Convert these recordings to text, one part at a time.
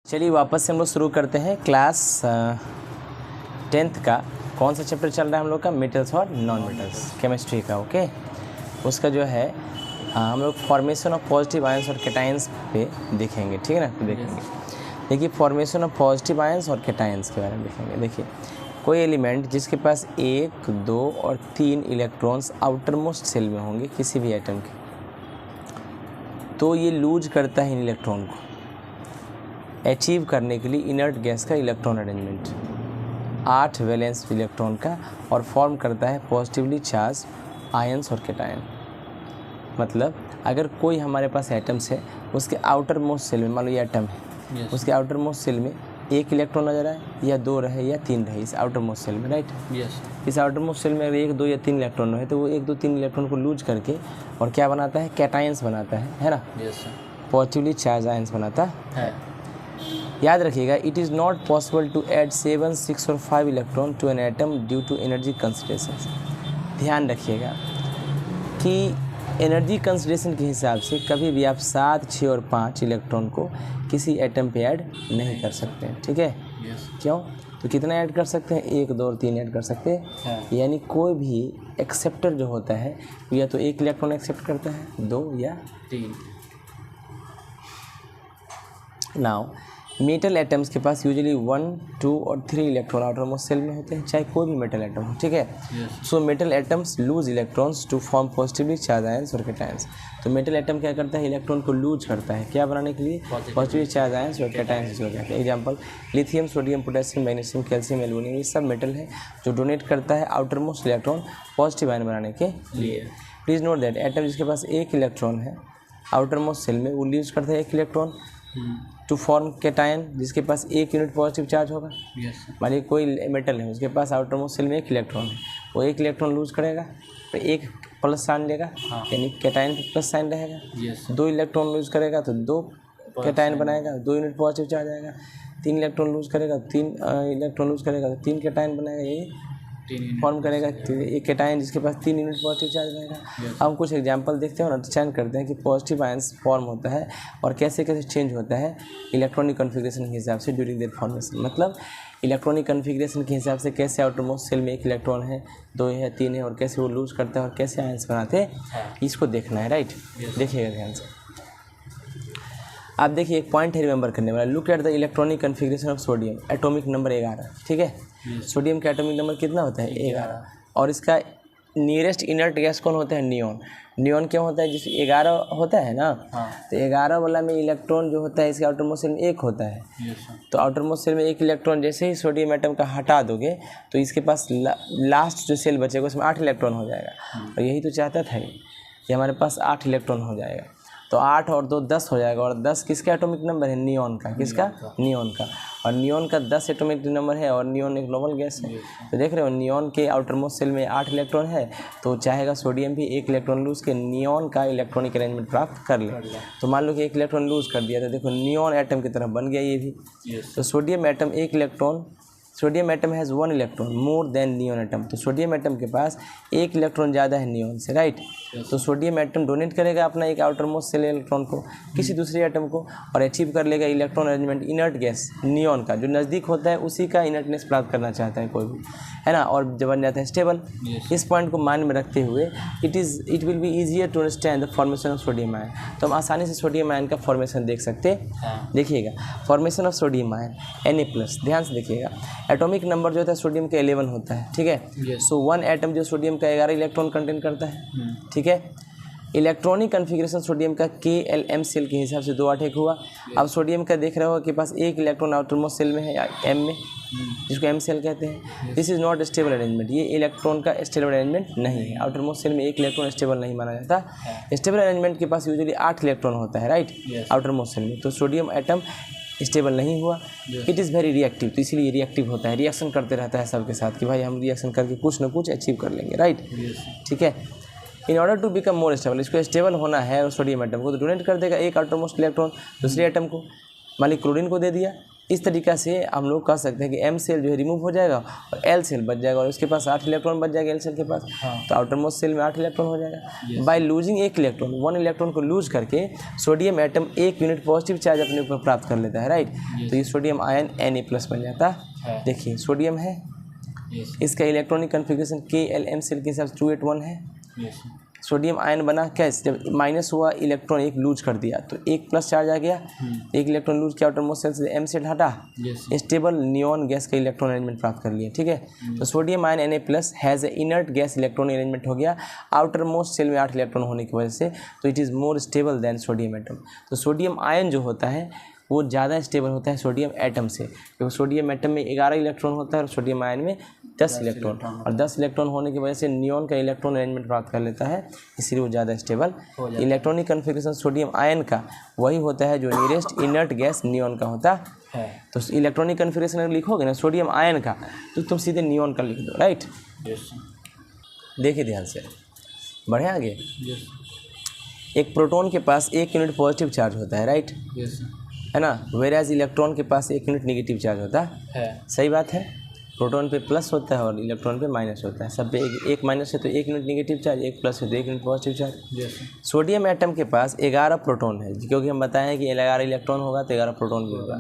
चलिए वापस से हम लोग शुरू करते हैं क्लास 10th का। कौन सा चैप्टर चल रहा है हम लोग का? मेटल्स और नॉन मेटल्स, केमिस्ट्री का। ओके, उसका जो है हम लोग फॉर्मेशन ऑफ पॉजिटिव आयंस और कैटायंस पे देखेंगे, ठीक है ना? देखेंगे। देखिए फॉर्मेशन ऑफ पॉजिटिव आयंस और कैटायंस के बारे में देखेंगे। देखिए कोई एलिमेंट जिसके पास 1, 2 और 3 इलेक्ट्रॉन्स आउटर मोस्ट सेल में होंगे किसी भी एटम के, तो ये लूज करता है इन इलेक्ट्रॉन को अचीव करने के लिए इनर्ट गैस का इलेक्ट्रॉन अरेंजमेंट 8 वैलेंस इलेक्ट्रॉन का, और फॉर्म करता है पॉजिटिवली चार्ज आयंस और कैटायन। मतलब अगर कोई हमारे पास एटम्स है, उसके आउटर मोस्ट सेल में, मान लो ये एटम है, उसके आउटर मोस्ट सेल में 1 इलेक्ट्रॉन नजर आए, या 2 रहे या 3 रहे इस आउटर मोस्ट सेल में, राइट? इस आउटर मोस्ट सेल में अगर 1, 2 या 3 इलेक्ट्रॉन रहे तो वो 1, 2, 3 इलेक्ट्रॉन को लूज करके और क्या बनाता है? कैटायंस बनाता है ना? पॉजिटिवली चार्ज आयंस बनाता है। याद रखिएगा, it is not possible to add 7, 6 और 5 electron to an atom due to energy consideration. ध्यान रखिएगा कि एनर्जी कंसिडरेशन के हिसाब से कभी भी आप 7, 6 और 5 इलेक्ट्रॉन को किसी एटम पे ऐड नहीं कर सकते हैं, ठीक है? क्यों? तो कितना ऐड कर सकते हैं? 1, 2 और 3 ऐड कर सकते हैं। यानी कोई भी एक्सेप्टर जो होता है या तो 1 इलेक्ट्रॉन एक्सेप्ट करता है, 2 या 3। नाउ मेटल एटम्स के पास यूजुअली 1, 2 और 3 इलेक्ट्रॉन आउटर मोस्ट सेल में होते हैं, चाहे कोई भी मेटल एटम हो, ठीक है? So metal atoms lose electrons to form positively charge ions और कैटायंस। तो मेटल एटम क्या करता है? इलेक्ट्रॉन को लूज करता है, क्या बनाने के लिए? पॉजिटिवली चार्ज आयंस और कैटायंस हो जाते हैं। Example lithium, sodium, potassium, magnesium, calcium, aluminium, ये सब मेटल है जो डोनेट करता है outer most electron positive ion बनाने के लिए। प्लीज़ नोट दैट एटम जिसके पास 1 इलेक्ट्रॉन है आउटर मोस्ट सेल में, वो लूज करता है 1 इलेक्ट्रॉन टू फॉर्म कैटायन जिसके पास 1 यूनिट पॉजिटिव चार्ज होगा। मानिए कोई मेटल है, उसके पास आउटर मोस्ट सेल में 1 इलेक्ट्रॉन है, वो 1 इलेक्ट्रॉन लूज करेगा तो 1 प्लस साइन लेगा, यानी कैटायन पे प्लस साइन रहेगा। 2 इलेक्ट्रॉन लूज करेगा तो 2 कैटायन बनाएगा, 2 यूनिट पॉजिटिव चार्ज आएगा। 3 इलेक्ट्रॉन लूज करेगा, 3 इलेक्ट्रॉन लूज करेगा तो 3 कैटायन बनाएगा, यही फॉर्म करेगा एक कैटायन जिसके पास 3 यूनिट पॉजिटिव चार्ज रहेगा। हम कुछ एग्जांपल देखते हैं और अंडरस्टैंड करते हैं कि पॉजिटिव आयंस फॉर्म होता है और कैसे कैसे चेंज होता है इलेक्ट्रॉनिक कन्फिग्रेशन के हिसाब से ड्यूरिंग देयर फॉर्मेशन। मतलब इलेक्ट्रॉनिक कन्फिग्रेशन के हिसाब से कैसे आउटर मोस्ट सेल में 1 इलेक्ट्रॉन है, 2 है, 3 है, और कैसे वो लूज करता है और कैसे आयंस बनाते हैं, इसको देखना है, राइट? देखिएगा ध्यान से। आप देखिए एक पॉइंट है रिमेंबर करने वाला। Look at the electronic configuration of sodium, atomic number 11, ठीक है? सोडियम का एटॉमिक नंबर कितना होता है? 11। और इसका नियरेस्ट इनर्ट गैस कौन होता है? नियॉन। नियॉन क्या होता है? जिससे 11 होता है ना, तो 11 वाला में इलेक्ट्रॉन जो होता है इसके आउटर मोस्ट सेल में 1 होता है। तो आउटर मोस्ट सेल में 1 इलेक्ट्रॉन जैसे ही सोडियम एटम का हटा दोगे तो इसके पास लास्ट जो सेल बचेगा उसमें 8 इलेक्ट्रॉन हो जाएगा। और यही तो चाहता था ये हमारे पास 8 इलेक्ट्रॉन हो जाएगा। तो 8 और 2 10 हो जाएगा, और 10 किसका एटॉमिक नंबर है? नियॉन का। किसका? नियॉन का। और नियॉन का 10 एटॉमिक नंबर है, और नियॉन एक नॉर्मल गैस है। तो देख रहे हो नियॉन के आउटर मोस्ट सेल में 8 इलेक्ट्रॉन है, तो चाहेगा सोडियम भी 1 इलेक्ट्रॉन लूज के नियॉन का इलेक्ट्रॉनिक अरेंजमेंट प्राप्त कर ले। तो मान लो कि 1 इलेक्ट्रॉन लूज कर दिया, तो देखो नियॉन एटम की तरह बन गया ये भी। तो sodium atom 1 electron, sodium atom has 1 electron more than neon atom. तो सोडियम एटम के पास 1 इलेक्ट्रॉन ज़्यादा है नियॉन से, राइट? तो सोडियम एटम डोनेट करेगा अपना एक आउटर मोस्ट सेल इलेक्ट्रॉन को किसी दूसरे एटम को, और अचीव कर लेगा electron arrangement inert gas neon का, जो नज़दीक होता है उसी का इनर्टनेस प्राप्त करना चाहता है कोई भी, है ना? और जब बन जाता है स्टेबल। इस पॉइंट को मान में रखते हुए it will be easier to understand the formation of sodium ion. तो हम आसानी से सोडियम आयन का फॉर्मेशन देख सकते हैं। देखिएगा formation of sodium ion Na+। ध्यान से देखिएगा, एटॉमिक नंबर जो होता है सोडियम का 11 होता है, ठीक है? सो 1 एटम जो सोडियम का 11 इलेक्ट्रॉन कंटेन करता है, ठीक है? इलेक्ट्रॉनिक कन्फिग्रेशन सोडियम का KLM सेल के हिसाब से 2, 8, 1 हुआ। अब सोडियम का देख रहे हो कि पास 1 इलेक्ट्रॉन आउटर मोस्ट सेल में है, M में, जिसको M सेल कहते हैं। This is not stable arrangement, ये इलेक्ट्रॉन का स्टेबल अरेंजमेंट नहीं है। आउटर मोस्ट सेल में 1 इलेक्ट्रॉन स्टेबल नहीं माना जाता। स्टेबल अरेंजमेंट के पास यूजुअली 8 इलेक्ट्रॉन होता है, राइट? आउटर मोस्ट सेल में। तो सोडियम एटम स्टेबल नहीं हुआ। इट इज़ वेरी रिएक्टिव, तो इसीलिए रिएक्टिव होता है, रिएक्शन करते रहता है सबके साथ कि भाई हम रिएक्शन करके कुछ ना कुछ अचीव कर लेंगे, राइट? ठीक है। In order to become more stable, इसको स्टेबल होना है सोडियम एटम को, तो डोनेट कर देगा एक आउटर मोस्ट इलेक्ट्रॉन दूसरे एटम को। मान ली क्लोरीन को दे दिया, इस तरीक़ा से हम लोग कह सकते हैं कि M सेल जो है रिमूव हो जाएगा और L सेल बच जाएगा और उसके पास 8 इलेक्ट्रॉन बच जाएगा L सेल के पास। तो आउटर मोस्ट सेल में 8 इलेक्ट्रॉन हो जाएगा। बाय लूजिंग एक इलेक्ट्रॉन, 1 इलेक्ट्रॉन को लूज करके sodium atom 1 unit positive charge अपने ऊपर प्राप्त कर लेता है, राइट। तो ये सोडियम आयन Na+ बन जाता है। देखिए सोडियम है, इसका इलेक्ट्रॉनिक कन्फिग्रेशन KLM सेल के हिसाब से 281 है। सोडियम आयन बना कैसे, जब माइनस हुआ इलेक्ट्रॉन एक लूज कर दिया तो 1+ चार्ज आ गया, एक इलेक्ट्रॉन लूज किया आउटर मोस्ट सेल से, M से हटा, स्टेबल नियॉन गैस का इलेक्ट्रॉन अरेंजमेंट प्राप्त कर लिया, ठीक है। तो sodium ion Na+ has a inert gas electron arrangement हो गया आउटर मोस्ट सेल में 8 इलेक्ट्रॉन होने की वजह से, तो it is more stable then sodium atom. तो सोडियम आयन जो होता है वो ज़्यादा स्टेबल होता है सोडियम एटम से, क्योंकि सोडियम एटम में 11 इलेक्ट्रॉन होता है और सोडियम आयन में 10 इलेक्ट्रॉन, और 10 इलेक्ट्रॉन होने की वजह से नियॉन का इलेक्ट्रॉन अरेंजमेंट प्राप्त कर लेता है, इसलिए वो ज़्यादा stable. Electronic configuration sodium ion का वही होता है जो नियरेस्ट इनर्ट गैस नियॉन का होता है। तो इलेक्ट्रॉनिक कन्फिग्रेशन अगर लिखोगे ना सोडियम आयन का तो तुम सीधे नियॉन का लिख दो, राइट। देखिए ध्यान से, बढ़े आगे। एक प्रोटॉन के पास 1 यूनिट पॉजिटिव चार्ज होता है, राइट, है ना, वेराज इलेक्ट्रॉन के पास 1 यूनिट नेगेटिव चार्ज होता है। सही बात है, प्रोटॉन पे प्लस होता है और इलेक्ट्रॉन पे माइनस होता है, सब पे एक माइनस है तो 1 यूनिट नेगेटिव चार्ज, 1 प्लस है तो 1 unit positive charge. Sodium atom के पास 11 प्रोटॉन है, क्योंकि हम बताएं कि 11 इलेक्ट्रॉन होगा तो 11 प्रोटॉन भी होगा,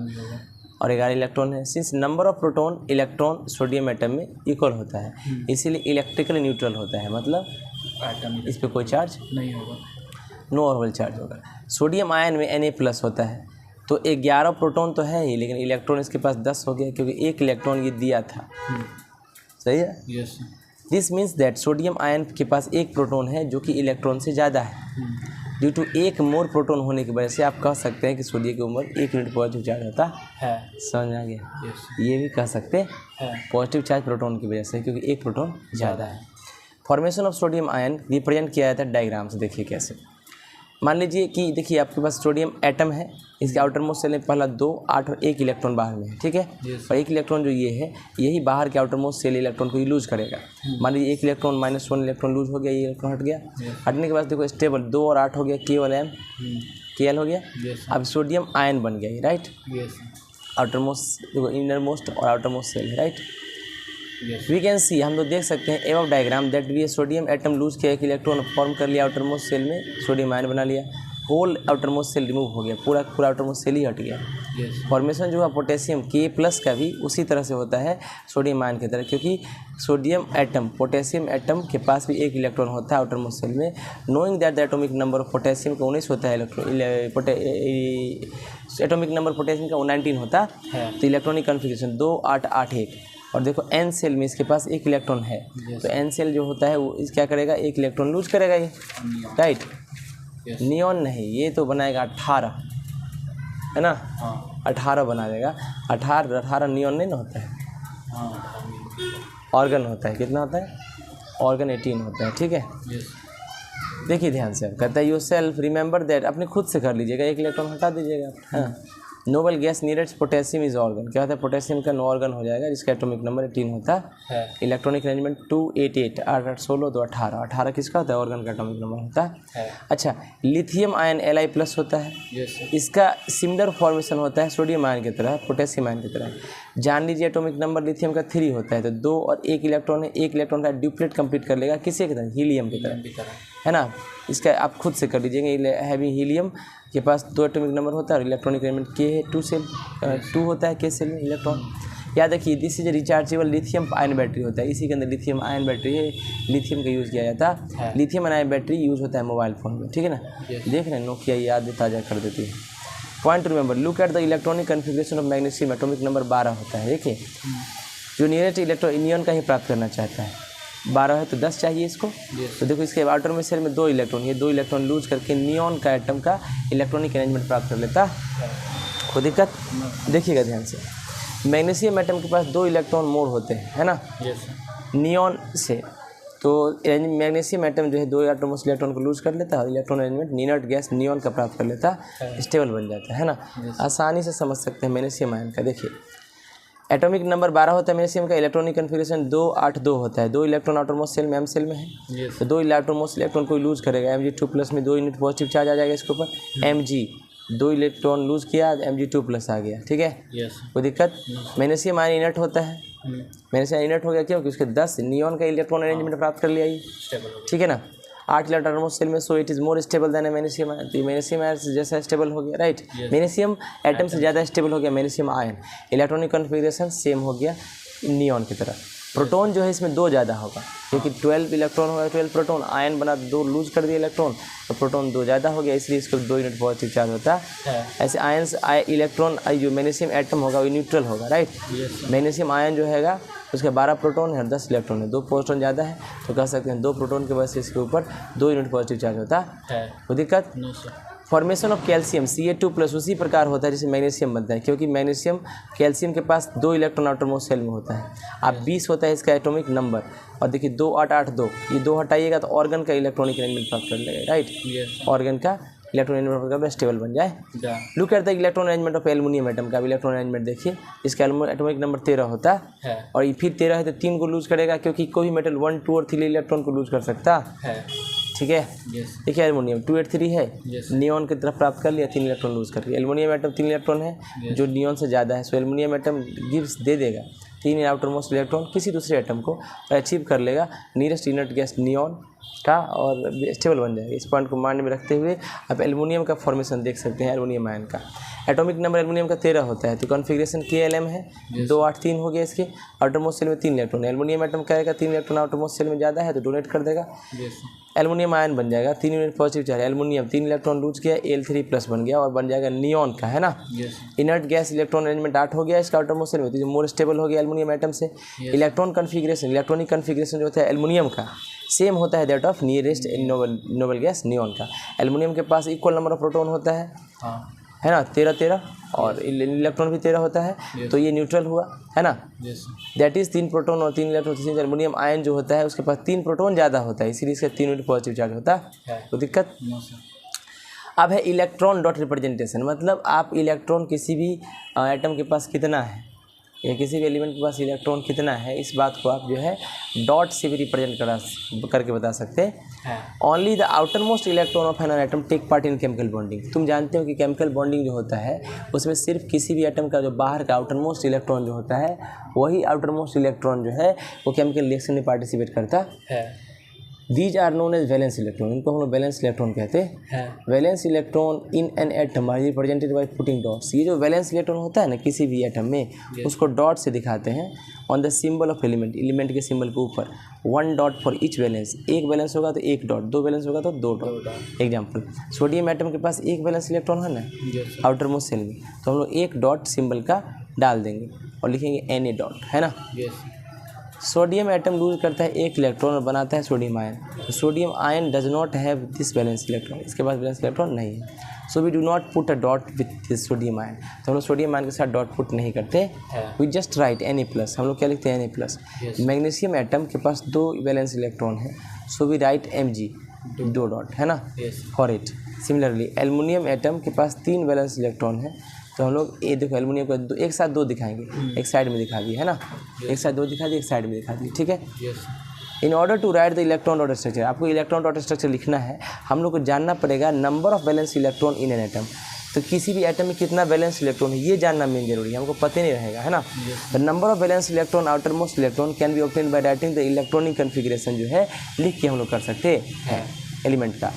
और 11 इलेक्ट्रॉन है। Since number of proton electron sodium atom में इक्वल होता है, इसीलिए इलेक्ट्रिकली न्यूट्रल होता है, मतलब इस पर कोई चार्ज नहीं होगा, नो ऑर्बिटल चार्ज होगा। सोडियम आयन में Na+ होता है, तो 11 प्रोटॉन तो है ही, लेकिन इलेक्ट्रॉन इसके पास 10 हो गया, क्योंकि 1 इलेक्ट्रॉन ये दिया था। सही है, yes. This means that sodium ion के पास 1 प्रोटॉन है जो कि इलेक्ट्रॉन से ज़्यादा है। ड्यू टू 1 मोर प्रोटॉन होने की वजह से आप कह सकते हैं कि सोडियम की उम्र 1 यूनिट पॉजिटिव चार्ज होता है। समझ आ गया? ये भी कह सकते हैं पॉजिटिव चार्ज प्रोटॉन की वजह से, क्योंकि 1 प्रोटॉन ज़्यादा है। Formation of sodium ion represent किया जाता है डायग्राम से। देखिए कैसे, मान लीजिए कि देखिए आपके पास सोडियम एटम है, इसके आउटर मोस्ट सेल में पहला 2, 8 और 1 इलेक्ट्रॉन बाहर में है, ठीक है। और 1 इलेक्ट्रॉन जो ये है, यही बाहर के आउटर मोस्ट सेल इलेक्ट्रॉन को लूज करेगा। मान लीजिए 1 इलेक्ट्रॉन -1 इलेक्ट्रॉन लूज हो गया, ये इलेक्ट्रॉन हट गया। हटने के बाद देखो स्टेबल 2 और 8 हो गया, KL KL हो गया। अब सोडियम आयन बन गया, राइट। आउटर मोस्ट देखो, इनर मोस्ट और outer most shell, right. We can see, हम लोग देख सकते हैं एवं डायग्राम दैट भी सोडियम एटम लूज किया, 1 इलेक्ट्रॉन फॉर्म कर लिया आउटर मोस्ट सेल में, सोडियम आयन बना लिया, whole outer most shell remove हो गया, पूरा आउटर मोस्ट सेल ही हट गया। फॉर्मेशन जो है पोटेशियम K+ का भी उसी तरह से होता है सोडियम आयन की तरह, क्योंकि सोडियम एटम पोटेशियम एटम के पास भी 1 इलेक्ट्रॉन होता है आउटर मोस्ट सेल में। Knowing that the atomic number of potassium का 19 होता है, एटॉमिक नंबर पोटेशियम का 19 होता है, तो इलेक्ट्रॉनिक कन्फिग्रेशन 2, 8, 8, 1। और देखो N सेल में इसके पास 1 इलेक्ट्रॉन है, तो N सेल जो होता है वो इस क्या करेगा, 1 इलेक्ट्रॉन लूज करेगा ये, राइट। नियॉन नहीं, ये तो बनाएगा 18, है ना, 18 बना देगा। 18 नियॉन नहीं ना होता है, ऑर्गन होता है। कितना होता है? ऑर्गन 18 होता है, ठीक है। देखिए ध्यान से, कहता है योर सेल्फ रिमेंबर दैट, अपने खुद से कर लीजिएगा, 1 इलेक्ट्रॉन हटा दीजिएगा। हाँ, noble gas needed potassium is organ, क्या होता है, पोटेशियम का ऑर्गन हो जाएगा, जिसका एटॉमिक नंबर 18 होता है। इलेक्ट्रॉनिक अरेंजमेंट 288, 8, 8, 16, 2, 18, 18 किसका होता है, ऑर्गन का एटॉमिक नंबर होता है। अच्छा, लिथियम आयन Li+ होता है, इसका सिमिलर फॉर्मेशन होता है सोडियम आयन की तरह, पोटेशियम आयन की तरह। जान लीजिए एटॉमिक नंबर लिथियम का 3 होता है, तो 2 और 1 इलेक्ट्रॉन है, 1 इलेक्ट्रॉन का ड्यूप्लेट कंप्लीट कर लेगा, किसी की तरह, हीलियम की तरह, है ना। इसका आप खुद से कर लीजिएगा, हैवी हीलियम के पास 2 एटॉमिक नंबर होता है और इलेक्ट्रॉनिक अरेंजमेंट K है, 2 सेल 2 होता है K सेल में इलेक्ट्रॉन। याद रखिए this is rechargeable lithium ion battery होता है, इसी के अंदर लिथियम आयन बैटरी है, लिथियम का यूज़ किया जाता है। लिथियम आयन बैटरी यूज़ होता है मोबाइल फ़ोन में, ठीक है ना। देख रहे हैं, नोकिया याद ताज़ा कर देती है। Point to remember, look at the electronic configuration of magnesium, atomic number 12 होता है। देखिए जो नियरेस्ट इलेक्ट्रॉन नियॉन का ही प्राप्त करना चाहता है, 12 है तो 10 चाहिए इसको। तो देखो इसके आउटर में सेल में 2 इलेक्ट्रॉन, ये 2 इलेक्ट्रॉन लूज करके नियॉन का एटम का इलेक्ट्रॉनिक अरेंजमेंट प्राप्त कर लेता। कोई दिक्कत? देखिएगा ध्यान से, मैग्नीशियम एटम के पास 2 इलेक्ट्रॉन मोर होते हैं, है ना, नियॉन से। तो मैग्नीशियम एटम जो है 2 एटमोस इलेक्ट्रॉन को लूज कर लेता है और electron arrangement inert gas neon का प्राप्त कर लेता, स्टेबल बन जाता है ना। आसानी से समझ सकते हैं मैग्नीशियम आयन का। देखिए एटॉमिक नंबर 12 होता है मैग्नीशियम का, इलेक्ट्रॉनिक कन्फिग्रेशन 2, 8, 2 होता है। 2 इलेक्ट्रॉन आउटर मोस्ट सेल में, M सेल में है, तो 2 आउटर मोस्ट इलेक्ट्रॉन को लूज करेगा, Mg2+ में 2 यूनिट पॉजिटिव चार्ज आ जाएगा इसके ऊपर, Mg 2 इलेक्ट्रॉन लूज किया, Mg2+ आ गया, ठीक है। यस। कोई दिक्कत? मैग्नीशियम आयन इनर्ट होता है, मैग्नीशियम इनर्ट हो गया क्यों? क्योंकि उसके 10 नियॉन का इलेक्ट्रॉन अरेंजमेंट प्राप्त कर लिया ये, स्टेबल हो ठीक है ना। 8 इलेक्ट्रॉन ऑलमोस्ट सेल में, so it is more stable then magnesium ion. तो मैग्नीशियम आयन से जैसा स्टेबल हो गया, राइट। मैग्नीशियम एटम से ज़्यादा स्टेबल हो गया magnesium ion. Electronic configuration same हो गया नियॉन की तरह। प्रोटॉन जो है इसमें 2 ज़्यादा होगा, क्योंकि 12 इलेक्ट्रॉन होगा, 12 प्रोटॉन, आयन बना 2 लूज कर दिया इलेक्ट्रॉन, तो प्रोटॉन 2 ज़्यादा हो गया, इसलिए इसको 2 यूनिट पॉजिटिव चार्ज होता है। ऐसे आयंस इलेक्ट्रॉन जो मैग्नीशियम एटम होगा वो न्यूट्रल होगा, राइट। मैग्नीशियम आयन जो हैगा उसके 12 प्रोटॉन है और 10 इलेक्ट्रॉन है, 2 प्रोटॉन ज़्यादा है, तो कह सकते हैं 2 प्रोटॉन के वजह से इसके ऊपर 2 यूनिट पॉजिटिव चार्ज होता है। कोई दिक्कत? फॉर्मेशन ऑफ कैल्शियम Ca2+ उसी प्रकार होता है जैसे मैग्नीशियम बनता है, क्योंकि मैग्नीशियम कैल्शियम के पास 2 इलेक्ट्रॉन आउटरमोस्ट सेल में होता है। अब 20 होता है इसका एटॉमिक नंबर, और देखिए 2 8 8 2, ये 2 हटाइएगा तो ऑर्गन का इलेक्ट्रॉनिक अरेंजमेंट प्राप्त कर लेगा, राइट। ऑर्गन का इलेक्ट्रॉन अरेंजमेंट का स्टेबल बन जाए। Look at the electron arrangement of aluminium atom का इलेक्ट्रॉन अरेंजमेंट देखिए, इसका एटॉमिक नंबर 13 होता है, और ये फिर 13 है तो 3 को लूज करेगा, क्योंकि कोई भी मेटल 1 2 और 3 इलेक्ट्रॉन को लूज कर सकता है, ठीक है। देखिए एल्युमिनियम 283 है, नियॉन की तरफ प्राप्त कर लिया, 3 इलेक्ट्रॉन लूज कर लिया। एल्युमिनियम एटम 3 इलेक्ट्रॉन है जो नियॉन से ज़्यादा है, सो एल्युमिनियम एटम गिव्स दे देगा 3 आउटर मोस्ट इलेक्ट्रॉन किसी दूसरे एटम को, अचीव कर लेगा नियरेस्ट इनर्ट गैस नियॉन का, और स्टेबल बन जाएगा। इस पॉइंट को माइंड में रखते हुए आप एल्युमिनियम का फॉर्मेशन देख सकते हैं। एल्युमिनियम आयन का एटॉमिक नंबर एल्युमिनियम का 13 होता है, तो कॉन्फ़िगरेशन KLM है, 2 8 3 हो गया। इसके आउटरमोस्ट सेल में 3 इलेक्ट्रॉन, एल्युमिनियम एटम कहेगा 3 इलेक्ट्रॉन आउटरमोस्ट सेल में ज़्यादा है तो डोनेट कर देगा, एल्युमिनियम आयन बन जाएगा, 3 unit positive charge. Aluminium 3 electron loose किया, Al3+ बन गया और बन जाएगा नियॉन का, है ना। इनर्ट गैस इलेक्ट्रॉन अरेंजमेंट 8 हो गया इसका आउटरमोस्ट सेल में, तो मोर स्टेबल हो गया एल्युमिनियम एटम से। इलेक्ट्रॉन कॉन्फ़िगरेशन इलेक्ट्रॉनिक कॉन्फ़िगरेशन जो होता है एल्युमिनियम का सेम होता है that of nearest noble gas neon का। एल्युमिनियम के पास इक्वल नंबर ऑफ प्रोटॉन होता है ना, 13 13, और इलेक्ट्रॉन भी 13 होता है, तो ये न्यूट्रल हुआ, है ना। दैट इज़ 3 प्रोटॉन और 3 इलेक्ट्रॉन। एल्युमिनियम आयन जो होता है उसके पास 3 प्रोटॉन ज़्यादा होता है, इसीलिए इसका 3 यूनिट पॉजिटिव चार्ज होता है। तो दिक्कत? अब है इलेक्ट्रॉन डॉट रिप्रेजेंटेशन, मतलब आप इलेक्ट्रॉन किसी भी एटम के पास कितना है या किसी भी एलिमेंट के पास इलेक्ट्रॉन कितना है, इस बात को आप जो है डॉट से भी रिप्रेजेंट करके बता सकते हैं। Only the outer most electron of an atom take part in chemical bonding. तुम जानते हो कि केमिकल बॉन्डिंग जो होता है उसमें सिर्फ किसी भी एटम का जो बाहर का आउटर मोस्ट इलेक्ट्रॉन जो होता है वही आउटर मोस्ट इलेक्ट्रॉन जो है वो केमिकल रिएक्शन में पार्टिसिपेट करता है। These are known as valence electron, इनको हम लोग वैलेंस इलेक्ट्रॉन कहते हैं। Valence electron in an atom are represented by putting dots. ये जो वैलेंस इलेक्ट्रॉन होता है ना किसी भी एटम में, उसको डॉट से दिखाते हैं on the symbol of element, element के सिंबल के ऊपर। 1 डॉट फॉर ईच वैलेंस, एक वैलेंस होगा तो 1 डॉट, 2 वैलेंस होगा तो 2 डॉट। एग्जाम्पल, सोडियम एटम के पास 1 वैलेंस इलेक्ट्रॉन है ना आउटर मोस्ट सेल में, तो हम लोग 1 डॉट सिंबल का डाल देंगे और लिखेंगे Na डॉट, है ना। सोडियम एटम लूज करता है 1 इलेक्ट्रॉन और बनाता है सोडियम आयन। तो sodium ion does not have this valence electron, इसके पास वैलेंस इलेक्ट्रॉन नहीं है, so we do not put a dot with this sodium ion. तो हम लोग सोडियम आयन के साथ डॉट पुट नहीं करते, वी जस्ट राइट Na+। हम लोग क्या लिखते हैं Na+। मैग्नीशियम एटम के पास 2 वैलेंस इलेक्ट्रॉन है, so we write Mg 2 dot, है ना, for it. Similarly aluminium atom के पास 3 वैलेंस इलेक्ट्रॉन है, तो हम लोग ये देखो एल्युमिनियम को एक साथ 2 दिखाएंगे, एक साइड में दिखा दिए, है ना, एक साथ 2 दिखा दिए, एक साइड में दिखा दिए, ठीक है। In order to write the electron dot structure, आपको इलेक्ट्रॉन डॉट स्ट्रक्चर लिखना है, हम लोग को जानना पड़ेगा number of valence electron in an atom. तो किसी भी एटम में कितना वैलेंस इलेक्ट्रॉन है ये जानना मेन जरूरी है, हमको पता नहीं रहेगा, है ना। The number of valence electron outer most electron can be obtained by writing the electronic configuration, जो है लिख के हम लोग कर सकते हैं एलिमेंट का।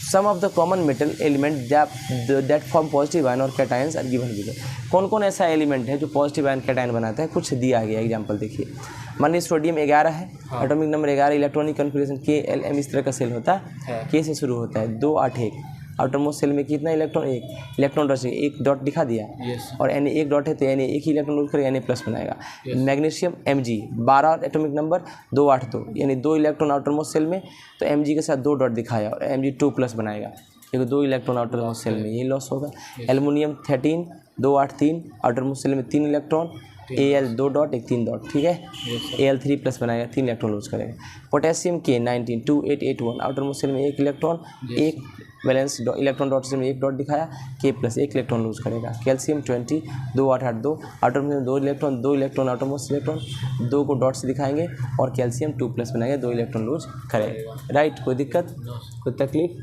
Some of the common metal element that form positive ion और कैटायंस आर गिवन बिलो। कौन कौन ऐसा एलिमेंट है जो पॉजिटिव आयन कैटायन बनाता है, कुछ दिया गया एग्जांपल देखिए। मान लीजिए सोडियम 11 है, atomic number 11, electronic configuration KLM, इस तरह का सेल होता है, K से शुरू होता है, 2 8 1। आउटर मोस्ट सेल में कितना इलेक्ट्रॉन, 1 इलेक्ट्रॉन डॉट, 1 डॉट दिखा दिया, और Na 1 डॉट है तो Na 1 ही इलेक्ट्रॉन लूज करेगा, Na+ बनाएगा। मैग्नीशियम Mg 12 एटॉमिक नंबर 2 8 2, यानी 2 इलेक्ट्रॉन आउटर मोस्ट सेल में, तो Mg के साथ 2 डॉट दिखाया और Mg2+ बनाएगा, क्योंकि 2 इलेक्ट्रॉन आउटर मोस्ट सेल में, ये लॉस होगा। एल्युमिनियम 13 2 8 3, आउटर मोस्ट सेल में 3 इलेक्ट्रॉन, Al 2 डॉट 1 3 डॉट, ठीक है। Al3+ बनाएगा, 3 इलेक्ट्रॉन लूज करेगा। Potassium K 19 2 8 8 1, outer most shell में 1 इलेक्ट्रॉन, 1 वैलेंस इलेक्ट्रॉन डॉट से 1 डॉट दिखाया, K+ 1 इलेक्ट्रॉन लूज करेगा। कैल्शियम 20 2 8 8 2, आउटर में 2 electron outer most electron, 2 co dot से दिखाएंगे और कैल्शियम 2+ बनाएगा, 2 इलेक्ट्रॉन लूज करेगा, राइट। कोई दिक्कत, कोई तकलीफ,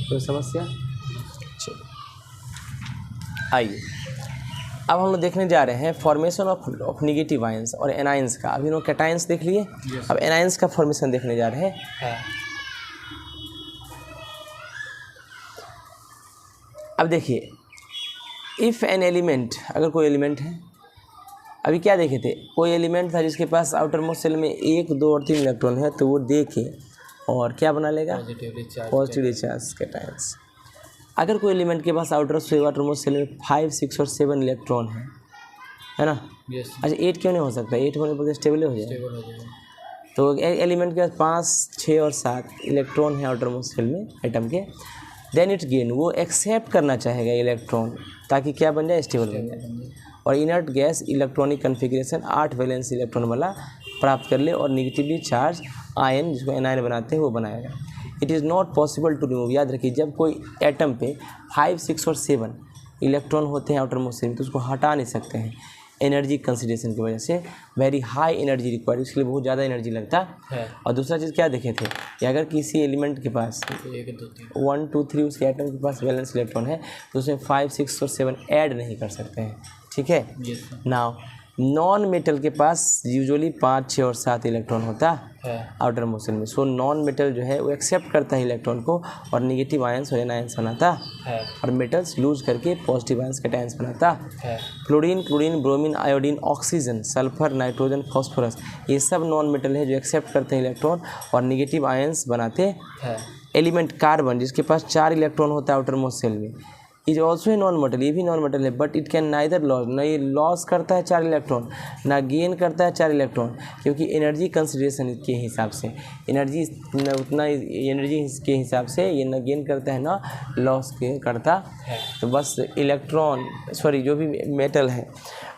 कोई समस्या? चलो। आइए अब हम लोग देखने जा रहे हैं फॉर्मेशन ऑफ निगेटिव आयंस और एनायंस का। अभी लोग कैटायंस देख लिए, अब एनायंस का फॉर्मेशन देखने जा रहे हैं। अब देखिए, इफ़ एन एलिमेंट, अगर कोई एलिमेंट है, अभी क्या देखे थे, कोई एलिमेंट था जिसके पास आउटर मोस्ट सेल में 1, 2 और 3 इलेक्ट्रॉन है, तो वो दे के और क्या बना लेगा, पॉजिटिवली चार्ज कैटायंस। अगर कोई एलिमेंट के पास आउटर मोस्ट सेल में 5, 6 और 7 इलेक्ट्रॉन है ना। अच्छा 8 क्यों नहीं हो सकता, 8 होने पर स्टेबल हो जाएगा। तो एलिमेंट के पास 5, 6 और 7 इलेक्ट्रॉन है आउटर मोस्ट सेल में एटम के, देन इट गेन, वो एक्सेप्ट करना चाहेगा इलेक्ट्रॉन ताकि क्या बन जाए, स्टेबल बन जाए, और inert gas electronic configuration 8 valence electron वाला प्राप्त कर ले और निगेटिवली चार्ज आयन, जिसको एनायन बनाते हैं, वो बनाएगा। It is not possible to remove, याद रखिए जब कोई एटम पे 5, 6 और 7 इलेक्ट्रॉन होते हैं आउटर मोस्ट सेल में, तो उसको हटा नहीं सकते हैं एनर्जी कंसिडरेशन की वजह से। वेरी हाई एनर्जी रिक्वायर्ड, इसके लिए बहुत ज़्यादा एनर्जी लगता है। और दूसरा चीज़ क्या देखे थे कि अगर किसी एलिमेंट के पास 1, 2, 3 उसके एटम के पास वैलेंस इलेक्ट्रॉन है, तो उसमें 5, 6 और 7 ऐड नहीं कर सकते हैं, ठीक है। नाउ नॉन मेटल के पास यूजुअली 5, 6 और 7 इलेक्ट्रॉन होता है आउटर मोस्ट सेल में। सो नॉन मेटल जो है वो एक्सेप्ट करता है इलेक्ट्रॉन को और निगेटिव आयंस और एनायंस बनाता है, और मेटल्स लूज करके पॉजिटिव आयंस कैटायंस बनाता है। Chlorine, bromine, iodine, oxygen, sulphur, nitrogen, phosphorus, ये सब नॉन मेटल है जो एक्सेप्ट करते हैं इलेक्ट्रॉन और निगेटिव आयंस बनाते हैं। एलिमेंट कार्बन, जिसके पास 4 इलेक्ट्रॉन होता है आउटर मोस्ट सेल में, is also a non metal, ये भी नॉन मेटल है, but it can neither loss, ना ये लॉस करता है 4 इलेक्ट्रॉन, ना गेन करता है 4 इलेक्ट्रॉन, क्योंकि एनर्जी कंसिडरेशन के हिसाब से एनर्जी उतना एनर्जी के हिसाब से ये ना गेन करता है ना लॉस के करता है। तो बस इलेक्ट्रॉन जो भी मेटल है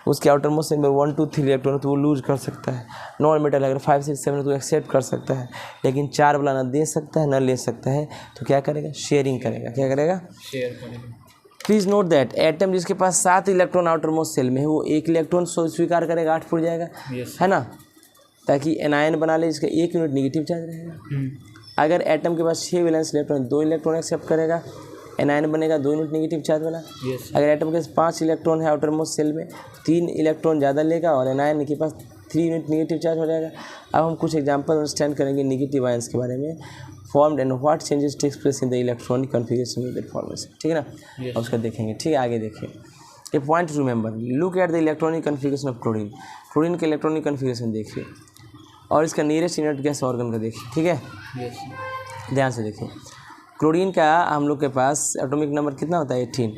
उसके आउटर मोस्ट सेल में 1, 2, 3 इलेक्ट्रॉन तो वो लूज कर सकता है। नॉन मेटल अगर 5, 6, 7 तो एक्सेप्ट कर सकता है, लेकिन 4 वाला ना दे सकता है ना ले सकता है, तो क्या करेगा, शेयरिंग करेगा। क्या करेगा, शेयर करेगा। प्लीज़ नोट दैट एटम जिसके पास 7 इलेक्ट्रॉन आउटर मोस्ट सेल में है, वो 1 इलेक्ट्रॉन स्वीकार करेगा, 8 फुट जाएगा, है ना, ताकि एनायन बना ले, जिसका 1 यूनिट निगेटिव चार्ज रहेगा। अगर एटम के पास 6 वैलेंस इलेक्ट्रॉन, 2 इलेक्ट्रॉन एक्सेप्ट करेगा, एनायन बनेगा 2 यूनिट निगेटिव चार्ज वाला। अगर एटम के पास 5 इलेक्ट्रॉन है आउटर मोस्ट सेल में, 3 इलेक्ट्रॉन ज़्यादा लेगा और एनायन के पास 3 यूनिट निगेटिव चार्ज हो जाएगा। अब हम कुछ एग्जांपल अंडरस्टैंड करेंगे निगेटिव आयंस के बारे में, formed and what changes takes place in the electronic configuration of that formation, ठीक है ना। और उसका देखेंगे, ठीक है। आगे देखिए, a point to remember, look at the electronic configuration of chlorine. Chlorine के इलेक्ट्रॉनिक कन्फिगरेशन देखिए और इसका नियरेस्ट इनर्ट गैस ऑर्गन का देखिए, ठीक है। ध्यान से देखिए, क्लोरीन का हम लोग के पास एटॉमिक नंबर कितना होता है, 18।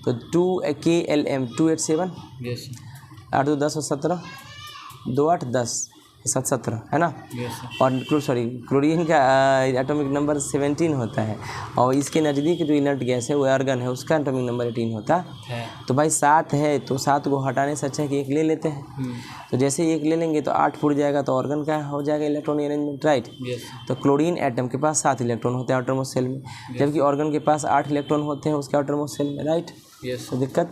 तो 2 KLM 287, 8 2 10 और 17, 2 8 10 7 17, है ना। और क्लोरीन का एटॉमिक नंबर 17 होता है, और इसके नज़दीक जो इनर्ट गैस है वो आर्गन है, उसका एटॉमिक नंबर 18 होता है। तो भाई 7 है तो 7 को हटाने से अच्छा है कि 1 ले लेते हैं। तो जैसे 1 ले लेंगे तो 8 फुट जाएगा, तो ऑर्गन का हो जाएगा इलेक्ट्रॉनिक अरेंजमेंट, राइट। तो क्लोरीन एटम के पास 7 इलेक्ट्रॉन होते हैं आउटर मोस्ट सेल में, जबकि ऑर्गन के पास 8 इलेक्ट्रॉन होते हैं उसके आउटर मोस्ट सेल में, राइट। तो दिक्कत,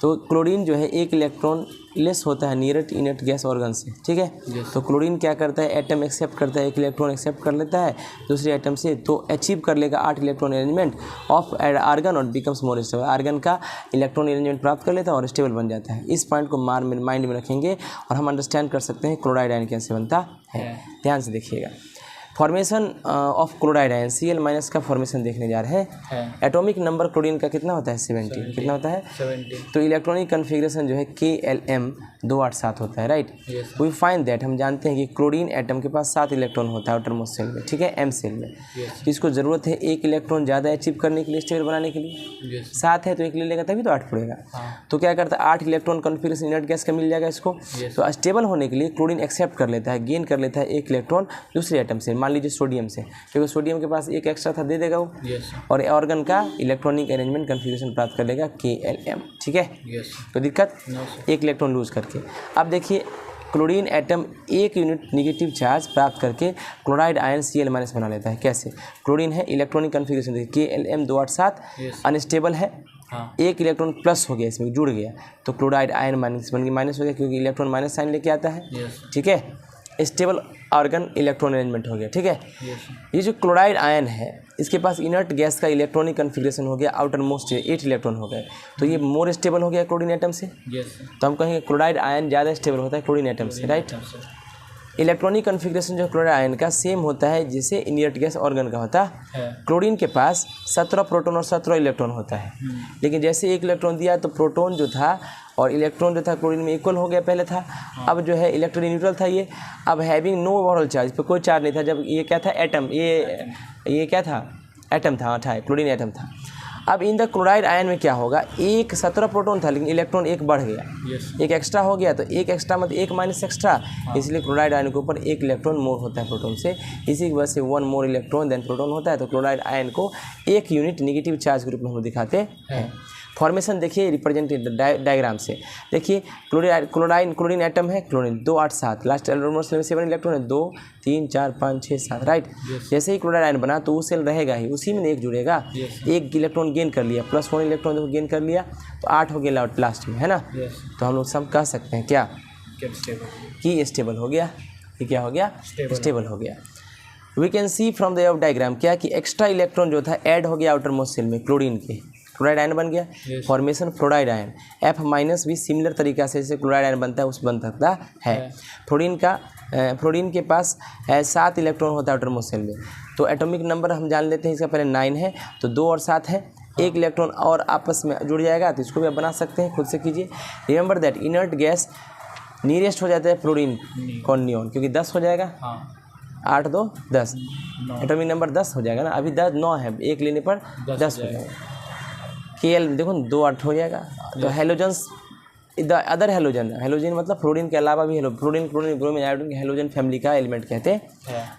तो क्लोरीन जो है 1 इलेक्ट्रॉन लेस होता है नियरेस्ट इनर्ट गैस ऑर्गन से, ठीक है। तो क्लोरीन क्या करता है, एटम एक्सेप्ट करता है, 1 इलेक्ट्रॉन एक्सेप्ट कर लेता है दूसरे एटम से, तो अचीव कर लेगा 8 इलेक्ट्रॉन अरेंजमेंट ऑफ आर्गन और बिकम्स मोर स्टेबल। आर्गन का इलेक्ट्रॉन अरेंजमेंट प्राप्त कर लेता है और स्टेबल बन जाता है। इस पॉइंट को माइंड में रखेंगे और हम अंडरस्टैंड कर सकते हैं क्लोराइड आयन कैसे बनता है। ध्यान से देखिएगा, formation of chloride ion Cl- का फॉर्मेशन देखने जा रहे हैं। एटॉमिक नंबर क्लोरीन का कितना होता है, 70। कितना होता है, 70। तो इलेक्ट्रॉनिक कन्फिग्रेशन जो है KLM 287 होता है, राइट। वी फाइंड दैट, हम जानते हैं कि क्लोरीन एटम के पास 7 इलेक्ट्रॉन होता है आउटर मोस्ट सेल में, ठीक है, M सेल में। तो इसको ज़रूरत है 1 इलेक्ट्रॉन ज़्यादा अचीव करने के लिए, स्टेबल बनाने के लिए। 7 है तो 1 ले लेगा तभी तो 8 पड़ेगा। तो क्या करता है, 8 इलेक्ट्रॉन कन्फिग्रेशन इनर्ट गैस का मिल जाएगा इसको। तो स्टेबल होने के लिए क्लोरीन एक्सेप्ट कर लेता है, गेन कर लेता है 1 इलेक्ट्रॉन दूसरे एटम से, मान लीजिए सोडियम से, क्योंकि सोडियम के पास 1 एक्स्ट्रा था, दे देगा वो। और ऑर्गन का इलेक्ट्रॉनिक अरेंजमेंट कन्फिग्रेशन प्राप्त कर लेगा KLM, ठीक है। तो दिक्कत, 1 इलेक्ट्रॉन लूज करके। अब देखिए, chlorine atom 1 unit negative charge प्राप्त करके क्लोराइड आयन Cl- बना लेता है। कैसे, क्लोरीन है, इलेक्ट्रॉनिक कन्फिग्रेशन देखिए KLM 287, अनस्टेबल है, 1 इलेक्ट्रॉन प्लस हो गया, इसमें जुड़ गया, तो क्लोराइड आयन माइनस बन के माइनस हो गया, क्योंकि इलेक्ट्रॉन माइनस साइन लेके आता है, ठीक है। स्टेबल ऑर्गन इलेक्ट्रॉन अरेंजमेंट हो गया, ठीक है। yes, ये जो क्लोराइड आयन है इसके पास इनर्ट गैस का इलेक्ट्रॉनिक कन्फिग्रेशन हो गया आउटर मोस्ट 8 इलेक्ट्रॉन हो गए, तो ये मोर स्टेबल हो गया क्लोरीन एटम से। yes, तो हम कहेंगे क्लोराइड आयन ज़्यादा स्टेबल होता है क्लोरीन एटम से, राइट। इलेक्ट्रॉनिक कन्फिग्रेशन जो क्लोराइड आयन का सेम होता है जैसे इनर्ट गैस ऑर्गन का होता है। क्लोरीन के पास 17 प्रोटॉन और 17 इलेक्ट्रॉन होता है, लेकिन जैसे एक इलेक्ट्रॉन दिया तो प्रोटॉन जो था और इलेक्ट्रॉन जो था क्लोरीन में इक्वल हो गया पहले था, अब जो है इलेक्ट्रॉन न्यूट्रल था ये, अब हैविंग नो ओवरऑल चार्ज, पे कोई चार्ज नहीं था। जब ये क्या था एटम, ये क्या था एटम था, क्लोरीन एटम था। अब इन द क्लोराइड आयन में क्या होगा, एक 17 प्रोटॉन था लेकिन इलेक्ट्रॉन एक बढ़ गया, एक एक्स्ट्रा हो गया, तो एक एक्स्ट्रा मतलब एक माइनस एक्स्ट्रा, इसलिए क्लोराइड आयन के ऊपर एक इलेक्ट्रॉन मोर होता है प्रोटॉन से, इसी की वजह से 1 मोर इलेक्ट्रॉन देन प्रोटॉन होता है। तो क्लोराइड आयन को एक यूनिट निगेटिव चार्ज के रूप में हम दिखाते हैं। फॉर्मेशन देखिए रिप्रेजेंटेड डायग्राम से, देखिए क्लोरीन एटम है, क्लोरीन 2 8 7, लास्ट एल्डोमर्स में 7 इलेक्ट्रॉन है, 2 3 4 5 6 7, राइट। जैसे ही क्लोराइड आयन बना तो वो सेल रहेगा ही, उसी में एक जुड़ेगा, एक इलेक्ट्रॉन गेन कर लिया, +1 इलेक्ट्रॉन देखो गेन कर लिया, तो 8 हो गया लास्ट में, है ना। तो हम लोग सब कह सकते हैं क्या कि स्टेबल हो गया, ये क्या हो गया, स्टेबल हो गया। We can see from the diagram क्या कि एक्स्ट्रा इलेक्ट्रॉन जो था ऐड हो गया आउटर मोस्ट सेल में, क्लोरीन के क्लोराइड आयन बन गया, फॉर्मेशन फ्लोराइड आयन। F- भी सिमिलर तरीका से जैसे क्लोराइड आयन बनता है उस बन सकता है। फ्लोरीन के पास 7 इलेक्ट्रॉन होता है आउटर मोस्ट सेल में, तो एटॉमिक नंबर हम जान लेते हैं, इसका पहले 9 है, तो 2 और 7 है, एक इलेक्ट्रॉन और आपस में जुड़ जाएगा, तो इसको भी आप बना सकते हैं, खुद से कीजिए। Remember that inert gas nearest हो जाता है फ्लोरीन कौन नियॉन, क्योंकि 10 हो जाएगा, 8 2 10, एटॉमिक नंबर 10 हो जाएगा ना, अभी 10 9 है, एक लेने पर 10 हो जाएगा। KL देखो 2 8 हो जाएगा। तो हेलोजन्स द अदर हेलोजन मतलब फ्लोरीन के अलावा भी fluorine bromine iodine halogen family का एलिमेंट कहते हैं।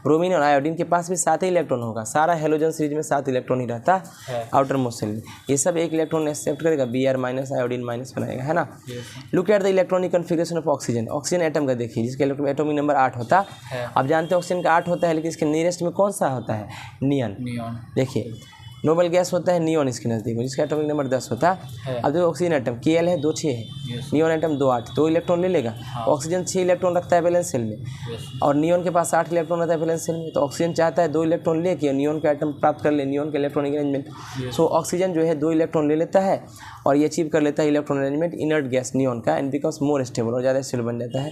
ब्रोमीन और आयोडीन के पास भी 7 ही इलेक्ट्रॉन होगा, सारा हेलोजन सीरीज में 7 इलेक्ट्रॉन ही रहता है आउटर मोस्ट सेल में, ये सब एक इलेक्ट्रॉन एक्सेप्ट करेगा, Br- आयोडीन माइनस बनाएगा, है ना। Look at the electronic configuration of oxygen, oxygen atom का देखिए जिसका एटॉमिक नंबर 8 होता है। आप जानते हैं ऑक्सीजन का 8 होता है, लेकिन इसके नियरेस्ट में कौन सा होता है, नियॉन। देखिए नोबल गैस होता है नियॉन इसके नज़दीक में, जिसका एटॉमिक नंबर 10 होता है। अब देखो ऑक्सीजन एटम KL है 2 6 है, नियॉन एटम 2 8, 2 इलेक्ट्रॉन ले लेगा। ऑक्सीजन 6 इलेक्ट्रॉन रखता है वैलेंस सेल में, और नियॉन के पास 8 इलेक्ट्रॉन रहता है वैलेंस सेल में, तो ऑक्सीजन चाहता है 2 इलेक्ट्रॉन लेके नियॉन का एटम प्राप्त कर ले, नियॉन के इलेक्ट्रॉनिक अरेंजमेंट। सो ऑक्सीजन जो है 2 इलेक्ट्रॉन ले लेता है और ये अचीव कर लेता है electron arrangement inert gas neon का, एंड बिकॉज मोर स्टेबल और ज़्यादा स्टेबल बन जाता है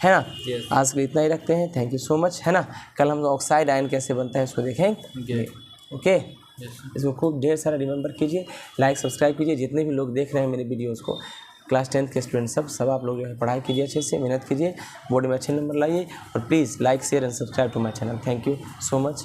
ना। आज के लिए इतना ही रखते हैं, थैंक यू सो मच, है ना। कल हम ऑक्साइड आयन कैसे बनता है इसको देखेंगे, ओके। इसको खूब ढेर सारा रिमेंबर कीजिए, लाइक सब्सक्राइब कीजिए, जितने भी लोग देख रहे हैं मेरे वीडियोज़ को, क्लास 10th के स्टूडेंट सब आप लोग जो है पढ़ाई कीजिए, अच्छे से मेहनत कीजिए, बोर्ड में अच्छे नंबर लाइए, और please like share and subscribe to my channel. Thank you so much.